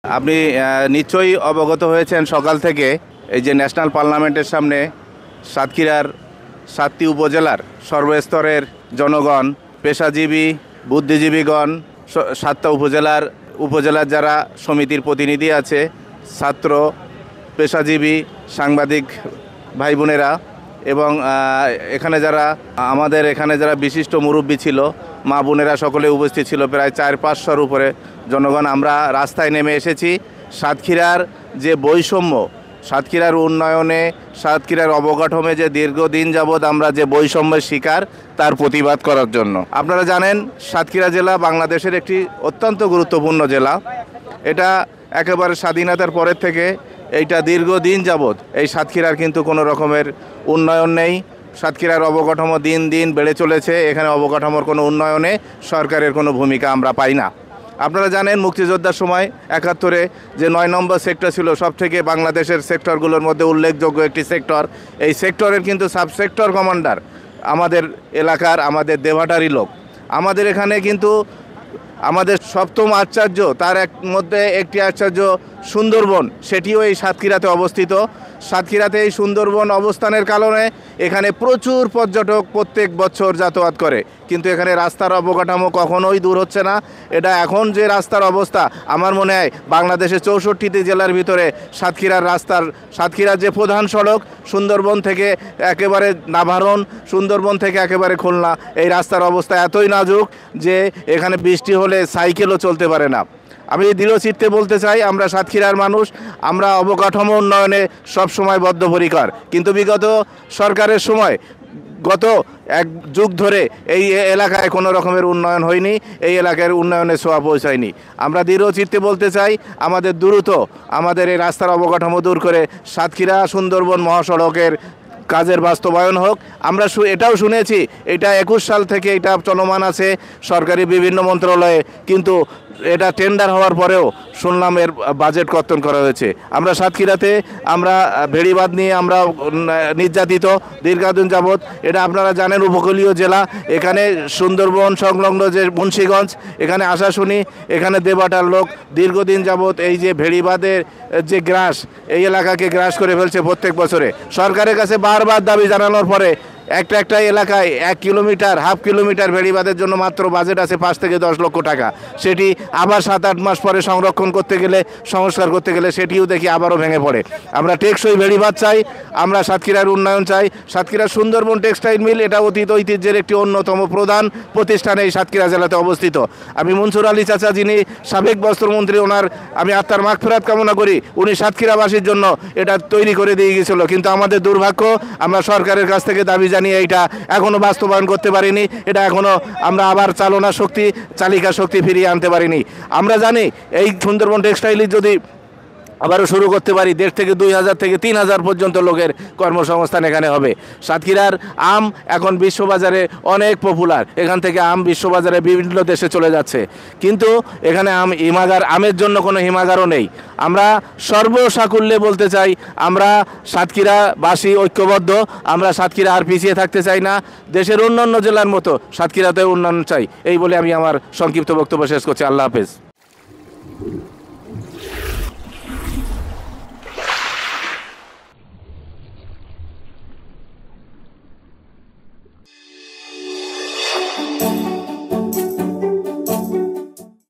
আপনি নিশ্চয়ই অবগত হয়েছেন সকাল থেকে এই যে ন্যাশনাল পার্লামেন্টের সামনে সাতক্ষীরার 7টি উপজেলার সর্বস্তরের জনগণ, পেশাজীবী, বুদ্ধিজীবীগণ, 7টা উপজেলার যারা সমিতির প্রতিনিধি আছে, ছাত্র, পেশাজীবী, সাংবাদিক ভাই বোনেরা এবং আমাদের এখানে যারা বিশিষ্ট মুরব্বী ছিল, মা বোনেরা সকলে উপস্থিত ছিল। প্রায় 400-500 উপরে জনগণ আমরা রাস্তায় নেমে এসেছি সাতক্ষীরার যে বৈষম্য, সাতক্ষীরার উন্নয়নে, সাতক্ষীরার অবকাঠামোয় যে দীর্ঘদিন যাবৎ আমরা যে বৈষম্যের শিকার, তার প্রতিবাদ করার জন্য। আপনারা জানেন সাতক্ষীরা জেলা বাংলাদেশের একটি অত্যন্ত গুরুত্বপূর্ণ জেলা। এটা একেবারে স্বাধীনতার পরের থেকে এইটা দীর্ঘদিন যাবৎ এই সাতক্ষীরার কিন্তু কোনো রকমের উন্নয়ন নেই। সাতক্ষীরার অবকাঠামো দিন দিন বেড়ে চলেছে। এখানে অবকাঠামোর কোনো উন্নয়নে সরকারের কোনো ভূমিকা আমরা পাই না। আপনারা জানেন মুক্তিযোদ্ধার সময় 71-এ যে 9 নম্বর সেক্টর ছিল, সব থেকে বাংলাদেশের সেক্টরগুলোর মধ্যে উল্লেখযোগ্য একটি সেক্টর। এই সেক্টরের কিন্তু সাব সেক্টর কমান্ডার আমাদের এলাকার, আমাদের দেভাটারি লোক। আমাদের এখানে কিন্তু আমাদের 7ম আচার্য, তার মধ্যে একটি আচার্য সুন্দরবন, সেটিও এই সাতক্ষীরাতে অবস্থিত। সাতক্ষীরাতে এই সুন্দরবন অবস্থানের কারণে এখানে প্রচুর পর্যটক প্রত্যেক বছর যাতায়াত করে, কিন্তু এখানে রাস্তার অবকাঠামো কখনোই দূর হচ্ছে না। এটা এখন যে রাস্তার অবস্থা, আমার মনে হয় বাংলাদেশের 64টি জেলার ভিতরে সাতক্ষীরার যে প্রধান সড়ক সুন্দরবন থেকে একেবারে নাভারণ, সুন্দরবন থেকে একেবারে খুলনা, এই রাস্তার অবস্থা এতই নাজুক যে এখানে বৃষ্টি হলে সাইকেলও চলতে পারে না। আমি দৃঢ়চিত্তে বলতে চাই, আমরা সাতক্ষীরার মানুষ, আমরা অবকাঠামো উন্নয়নে সবসময় বদ্ধপরিকর, কিন্তু বিগত সরকারের সময় গত 1 যুগ ধরে এই এলাকায় কোনো রকমের উন্নয়ন হয়নি, এই এলাকার উন্নয়নের ছোঁয়া পৌঁছায়নি। আমরা দৃঢ়চিত্তে বলতে চাই, আমাদের দ্রুত আমাদের এই রাস্তার অবকাঠামো দূর করে সাতক্ষীরা সুন্দরবন মহাসড়কের কাজের বাস্তবায়ন হোক। আমরা এটাও শুনেছি, এটা 21 সাল থেকে এটা চলমান আছে সরকারি বিভিন্ন মন্ত্রণালয়ে, কিন্তু এটা টেন্ডার হওয়ার পরেও শুনলাম এর বাজেট কর্তন করা হয়েছে। আমরা সাতক্ষীরাতে আমরা ভেড়িবাঁধ নিয়ে আমরা নির্যাতিত দীর্ঘদিন যাবৎ। এটা আপনারা জানেন উপকূলীয় জেলা, এখানে সুন্দরবন সংলগ্ন যে মুন্সিগঞ্জ, এখানে আসা শুনি, এখানে দেবাটার লোক দীর্ঘদিন যাবৎ এই যে ভেড়িবাঁধের যে গ্রাস, এই এলাকাকে গ্রাস করে ফেলছে প্রত্যেক বছরে। সরকারের কাছে বারবার দাবি জানানোর পরে একটা এলাকায় 1 কিলোমিটার, হাফ কিলোমিটার ভেড়িবাঁধের জন্য মাত্র বাজেট আছে 5 থেকে 10 লক্ষ টাকা। সেটি আবার 7-8 মাস পরে সংরক্ষণ করতে গেলে, সংস্কার করতে গেলে সেটিও দেখি আবারও ভেঙে পড়ে। আমরা টেকসই ভেড়িবাঁধ চাই, আমরা সাতক্ষীরার উন্নয়ন চাই। সাতক্ষীরার সুন্দরবন টেক্সটাইল মিল, এটা অতীত ঐতিহ্যের একটি অন্যতম প্রধান প্রতিষ্ঠান এই সাতক্ষীরা জেলাতে অবস্থিত। আমি মনসুর আলী চাচা, যিনি সাবেক বস্ত্রমন্ত্রী, ওনার আমি আত্মার মাগফিরাত কামনা করি। উনি সাতক্ষীরাবাসীর জন্য এটা তৈরি করে দিয়ে গিয়েছিল, কিন্তু আমাদের দুর্ভাগ্য, আমরা সরকারের কাছ থেকে দাবি জানিয়ে এইটা এখনও বাস্তবায়ন করতে পারিনি। এটা এখনও আমরা আবার চালিকা শক্তি ফিরিয়ে আনতে পারিনি। আমরা জানি এই সুন্দরবন টেক্সটাইল যদি আবারও শুরু করতে পারি, 1,500 থেকে 2,000 থেকে 3,000 পর্যন্ত লোকের কর্মসংস্থান এখানে হবে। সাতক্ষীরার আম এখন বিশ্ববাজারে অনেক পপুলার, এখান থেকে আম বিশ্ববাজারে বিভিন্ন দেশে চলে যাচ্ছে, কিন্তু এখানে আমের জন্য কোনো হিমাগারও নেই। আমরা সর্বসাকুল্যে বলতে চাই, আমরা সাতক্ষীরাবাসী ঐক্যবদ্ধ, আমরা সাতক্ষীরা আর পিছিয়ে থাকতে চাই না। দেশের অন্যান্য জেলার মতো সাতক্ষীরাতে উন্নয়ন চাই। এই বলে আমি আমার সংক্ষিপ্ত বক্তব্য শেষ করছি। আল্লাহ হাফেজ।